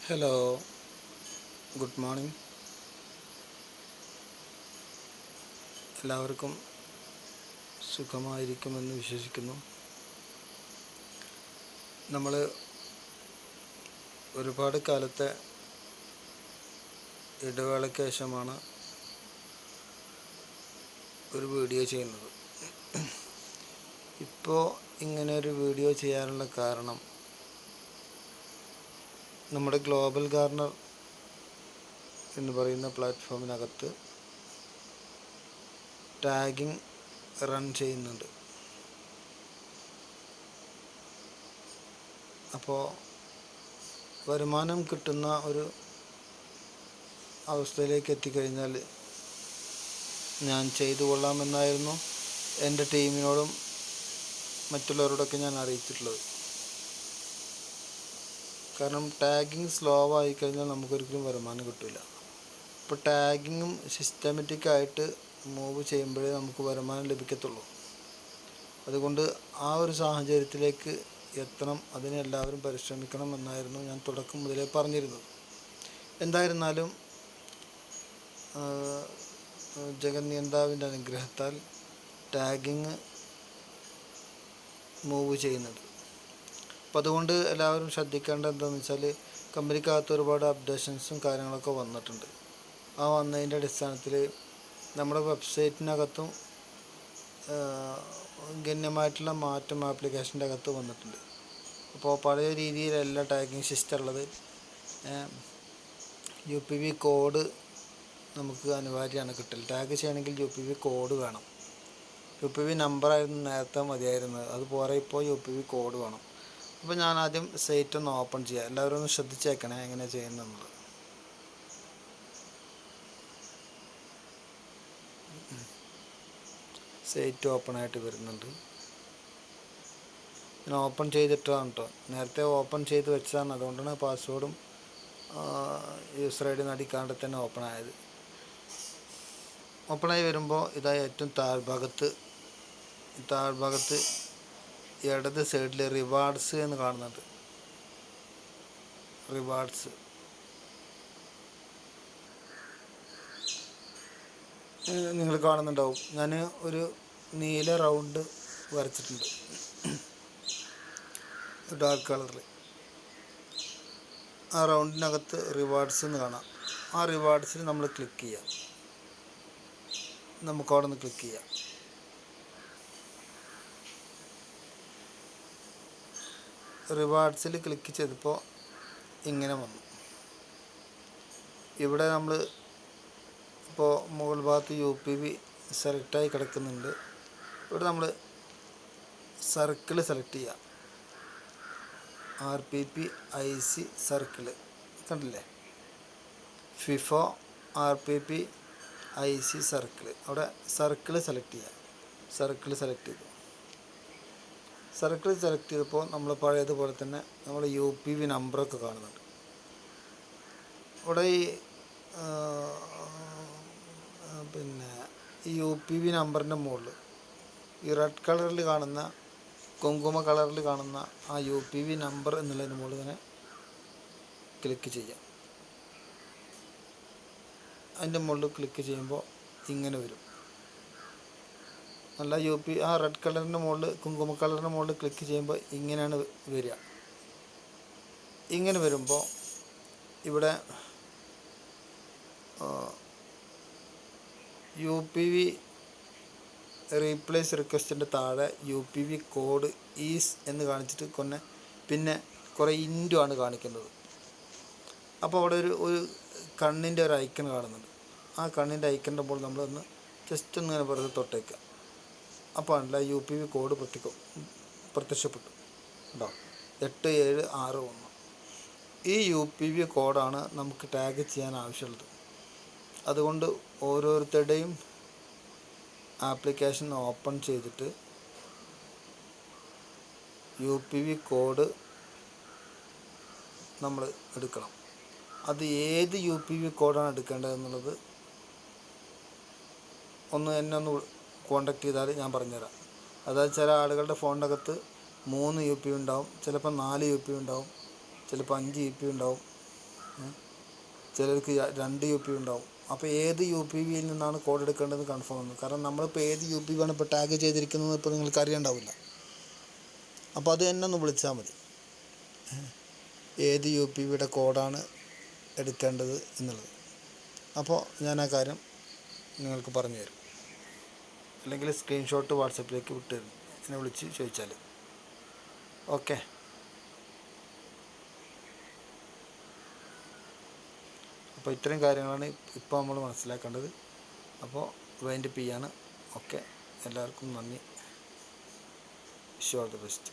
Hello, good morning. എല്ലാവർക്കും സുഖമായിരിക്കുമെന്ന് വിശ്വസിക്കുന്നു. നമ്മൾ ഒരുപാട് കാലത്തെ ഇടവേളയ്ക്ക് ശേഷമാണ് ഒരു വീഡിയോ ചെയ്യുന്നത്. ഇപ്പോൾ ഇങ്ങനെ ഒരു വീഡിയോ ചെയ്യാനുള്ള കാരണം, നമ്മുടെ ഗ്ലോബൽ ഗാർഡനർ എന്ന് പറയുന്ന പ്ലാറ്റ്ഫോമിനകത്ത് ടാഗിങ് റൺ ചെയ്യുന്നുണ്ട്. അപ്പോൾ വരുമാനം കിട്ടുന്ന ഒരു അവസ്ഥയിലേക്ക് എത്തിക്കഴിഞ്ഞാൽ ഞാൻ ചെയ്തു കൊള്ളാമെന്നായിരുന്നു എൻ്റെ ടീമിനോടും മറ്റുള്ളവരോടൊക്കെ ഞാൻ അറിയിച്ചിട്ടുള്ളത്. കാരണം ടാഗിങ് സ്ലോ ആയി കഴിഞ്ഞാൽ നമുക്കൊരിക്കലും വരുമാനം കിട്ടില്ല. ഇപ്പോൾ ടാഗിങ്ങും സിസ്റ്റമാറ്റിക്കായിട്ട് മൂവ് ചെയ്യുമ്പോഴേ നമുക്ക് വരുമാനം ലഭിക്കത്തുള്ളൂ. അതുകൊണ്ട് ആ ഒരു സാഹചര്യത്തിലേക്ക് എത്തണം, അതിന് എല്ലാവരും പരിശ്രമിക്കണം എന്നായിരുന്നു ഞാൻ തുടക്കം മുതലേ പറഞ്ഞിരുന്നത്. എന്തായിരുന്നാലും ജഗന്നിയന്താവിൻ്റെ അനുഗ്രഹത്താൽ ടാഗിങ് മൂവ് ചെയ്യുന്നുണ്ട്. അപ്പം അതുകൊണ്ട് എല്ലാവരും ശ്രദ്ധിക്കേണ്ടത് എന്താണെന്ന് വെച്ചാൽ, കമ്പനിക്കകത്ത് ഒരുപാട് അപ്ഡേഷൻസും കാര്യങ്ങളൊക്കെ വന്നിട്ടുണ്ട്. ആ വന്നതിൻ്റെ അടിസ്ഥാനത്തിൽ നമ്മുടെ വെബ്സൈറ്റിനകത്തും ഗണ്യമായിട്ടുള്ള മാറ്റം ആപ്ലിക്കേഷൻ്റെ അകത്ത് വന്നിട്ടുണ്ട്. അപ്പോൾ പഴയ രീതിയിലല്ല ടാഗിങ് സിസ്റ്റം ഉള്ളത്. UPV കോഡ് നമുക്ക് അനിവാര്യമാണ് കിട്ടൽ. ടാഗ് ചെയ്യണമെങ്കിൽ UPV കോഡ് വേണം. UPV നമ്പറായിരുന്നു നേരത്തെ മതിയായിരുന്നത്, അതുപോലെ ഇപ്പോൾ UPV കോഡ് വേണം. അപ്പോൾ ഞാൻ ആദ്യം സൈറ്റ് ഒന്ന് ഓപ്പൺ ചെയ്യാം. എല്ലാവരും ഒന്ന് ശ്രദ്ധിച്ചേക്കണേ എങ്ങനെ ചെയ്യുന്നത്. സൈറ്റ് ഓപ്പൺ ആയിട്ട് വരുന്നുണ്ട്. ഞാൻ ഓപ്പൺ ചെയ്തിട്ടാണ് കേട്ടോ, നേരത്തെ ഓപ്പൺ ചെയ്ത് വെച്ചതാണ്. അതുകൊണ്ടാണ് പാസ്വേഡും യൂസർ ID അടിക്കാണ്ട് തന്നെ ഓപ്പൺ ആയത്. ഓപ്പണായി വരുമ്പോൾ ഇതാ ഏറ്റവും താഴ്ഭാഗത്ത് ഇടത് സൈഡിൽ റിവാർഡ്സ് എന്ന് കാണുന്നുണ്ട്. റിവാർഡ്സ് നിങ്ങൾ കാണുന്നുണ്ടാവും. ഞാൻ ഒരു നീല റൗണ്ട് വരച്ചിട്ടുണ്ട്, ഡാർക്ക് കളറിൽ. ആ റൗണ്ടിനകത്ത് റിവാർഡ്സ് എന്ന് കാണാം. ആ റിവാർഡ്സിൽ നമ്മൾ ക്ലിക്ക് ചെയ്യാം. നമുക്കവിടെ നിന്ന് ക്ലിക്ക് ചെയ്യാം. റിവാർഡ്സിൽ ക്ലിക്ക് ചെയ്തപ്പോൾ ഇങ്ങനെ വന്നു. ഇവിടെ നമ്മൾ ഇപ്പോൾ മുകൾ ഭാഗത്ത് UPV സെലക്റ്റായി കിടക്കുന്നുണ്ട്. ഇവിടെ നമ്മൾ സർക്കിൾ സെലക്ട് ചെയ്യാം. RPP IC സർക്കിള് കണ്ടില്ലേ, FIFO RPP IC സർക്കിള്. അവിടെ സർക്കിള് സെലക്ട് ചെയ്യാം. സർക്കിൾ സെലക്ട് ചെയ്തപ്പോൾ നമ്മൾ പഴയതുപോലെ തന്നെ നമ്മൾ UPV നമ്പറൊക്കെ കാണുന്നുണ്ട്. ഇവിടെ ഈ UPV നമ്പറിൻ്റെ മുകളിൽ ഈ റെഡ് കളറിൽ കാണുന്ന, കുങ്കുമ കളറിൽ കാണുന്ന ആ UPV നമ്പർ എന്നുള്ളതിന് മുകളിൽ ഇങ്ങനെ ക്ലിക്ക് ചെയ്യാം. അതിൻ്റെ മുകളിൽ ക്ലിക്ക് ചെയ്യുമ്പോൾ ഇങ്ങനെ വരും. നല്ല ആ റെഡ് കളറിൻ്റെ മുകളിൽ, കുങ്കുമ കളറിൻ്റെ മുകളിൽ ക്ലിക്ക് ചെയ്യുമ്പോൾ ഇങ്ങനെയാണ് വരിക. ഇങ്ങനെ വരുമ്പോൾ ഇവിടെ UPV റീപ്ലേസ് റിക്വസ്റ്റിൻ്റെ താഴെ UPV കോഡ് ഈസ് എന്ന് കാണിച്ചിട്ട് പിന്നെ കുറേ ഇൻറ്റു ആണ് കാണിക്കുന്നത്. അപ്പോൾ അവിടെ ഒരു കണ്ണിൻ്റെ ഒരു ഐക്കൺ കാണുന്നുണ്ട്. ആ കണ്ണിൻ്റെ ഐക്കണിൻ്റെ മുകളിൽ നമ്മളൊന്ന് ജസ്റ്റ് ഒന്ന് ഇങ്ങനെ വെറുതെ തൊട്ടേക്കുക. അപ്പോൾ ആണല്ല UPV കോഡ് പ്രത്യക്ഷപ്പെട്ടു. ഉണ്ടോ, 8761. ഈ UPV കോഡാണ് നമുക്ക് ടാഗ് ചെയ്യാൻ ആവശ്യമുള്ളത്. അതുകൊണ്ട് ഓരോരുത്തരുടെയും ആപ്ലിക്കേഷൻ ഓപ്പൺ ചെയ്തിട്ട് UPV കോഡ് നമ്മൾ എടുക്കണം. അത് ഏത് UPV കോഡാണ് എടുക്കേണ്ടതെന്നുള്ളത് എന്നെ ഒന്ന് കോണ്ടാക്ട് ചെയ്താൽ ഞാൻ പറഞ്ഞുതരാം. അതായത് ചില ആളുകളുടെ ഫോണിനകത്ത് 3 UPV ഉണ്ടാവും, ചിലപ്പോൾ 4 UPV ഉണ്ടാവും, ചിലപ്പോൾ 5 UPV ഉണ്ടാവും. ചിലർക്ക് 2 UPV ഉണ്ടാവും. അപ്പോൾ ഏത് UPVയിൽ നിന്നാണ് കോഡ് എടുക്കേണ്ടതെന്ന് കൺഫേം ആണ്. കാരണം നമ്മളിപ്പോൾ ഏത് UPV ആണ് ഇപ്പോൾ ടാഗ് ചെയ്തിരിക്കുന്നത് ഇപ്പോൾ നിങ്ങൾക്ക് അറിയണ്ടാവില്ല. അപ്പോൾ അത് എന്നെ ഒന്ന് വിളിച്ചാൽ മതി, ഏത് UPVയുടെ കോഡാണ് എടുക്കേണ്ടത് എന്നുള്ളത്. അപ്പോൾ ഞാൻ ആ കാര്യം നിങ്ങൾക്ക് പറഞ്ഞു തരും, അല്ലെങ്കിൽ സ്ക്രീൻഷോട്ട് വാട്സപ്പിലേക്ക് വിട്ട് തരും, എന്നെ വിളിച്ച് ചോദിച്ചാൽ. ഓക്കെ. അപ്പോൾ ഇത്രയും കാര്യങ്ങളാണ് ഇപ്പോൾ നമ്മൾ മനസ്സിലാക്കേണ്ടത്. അപ്പോൾ വൈൻഡപ്പ് ചെയ്യാണ്. ഓക്കെ, എല്ലാവർക്കും നന്ദി. Wish you all the best.